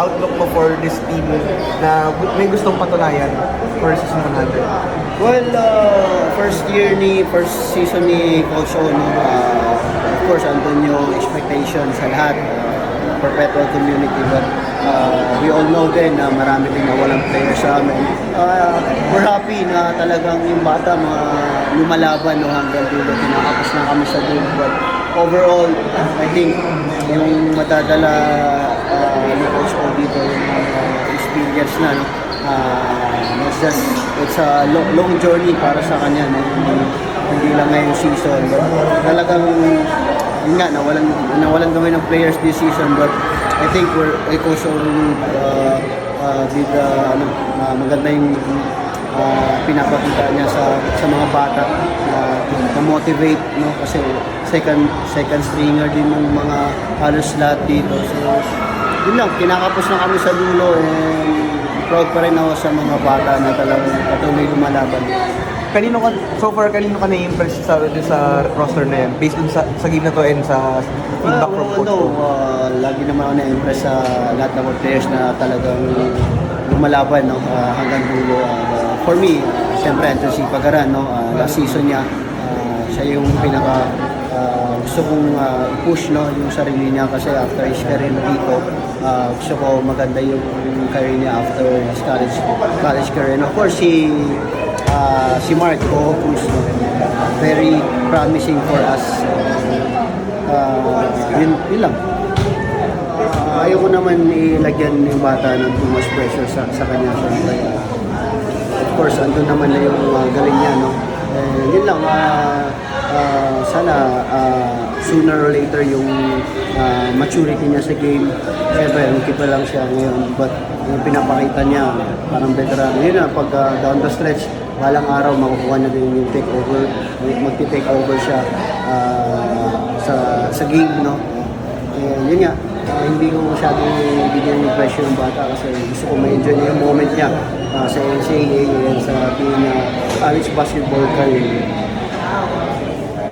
outlook mo for this team na may gustong patunayan for season 100? Well, first season ni Coach O, no, of course, andun yung expectation sa lahat, perpetual community, but we all know din na marami din nawalang players sa amin. We're happy na talagang yung bata lumalaban, no, hanggang dulo, tinakapos na kami sa dulo, but overall, I think yung madadala ni Coach O dito, yung experience na, no, it's a long journey para sa kanya, no? Hindi lang ngayong season, but talagang yun nga, nawalan kami ng players this season, but I think Coach O did maganda yung pinapakita niya sa mga bata na motivate, no, kasi second stringer din ng mga halos lahat dito, so yun lang, kinakapos na kami sa dulo, and proud pa rin ako sa mga bata na talagang patuloy lumalaban. Kanino ka na-impress sa roster na yan? Based dun sa game na to and sa feedback from Coach O? Lagi naman ako na-impress sa lahat ng mga players na talagang lumalaban, no, hanggang dulo. For me, siyempre, ito si Pagaran, no, last season niya, siya yung pinaka gusto kong i-push, no, yung sarili niya, kasi after his career dito, gusto ko maganda yung career niya after his college career. And of course, si Mark Cruz, no, very promising for us. Yun lang. Ayoko naman ilagyan yung bata ng too much pressure sa kanya. Siyempre, of course, andun naman na yung galing niya, no? Yun lang, sana sooner or later yung maturity niya sa game. Siyempre, rookie pa lang siya ngayon, but yung pinapakita niya, parang veteran. Yun na, pag down the stretch, balang araw makukuha na din yung takeover, magti-take over siya sa game, no? Yun nga, hindi ko masyadong bigyan ng pressure yung bata kasi gusto ko ma-enjoy niya yung moment niya sa NCAA and sa team college basketball career.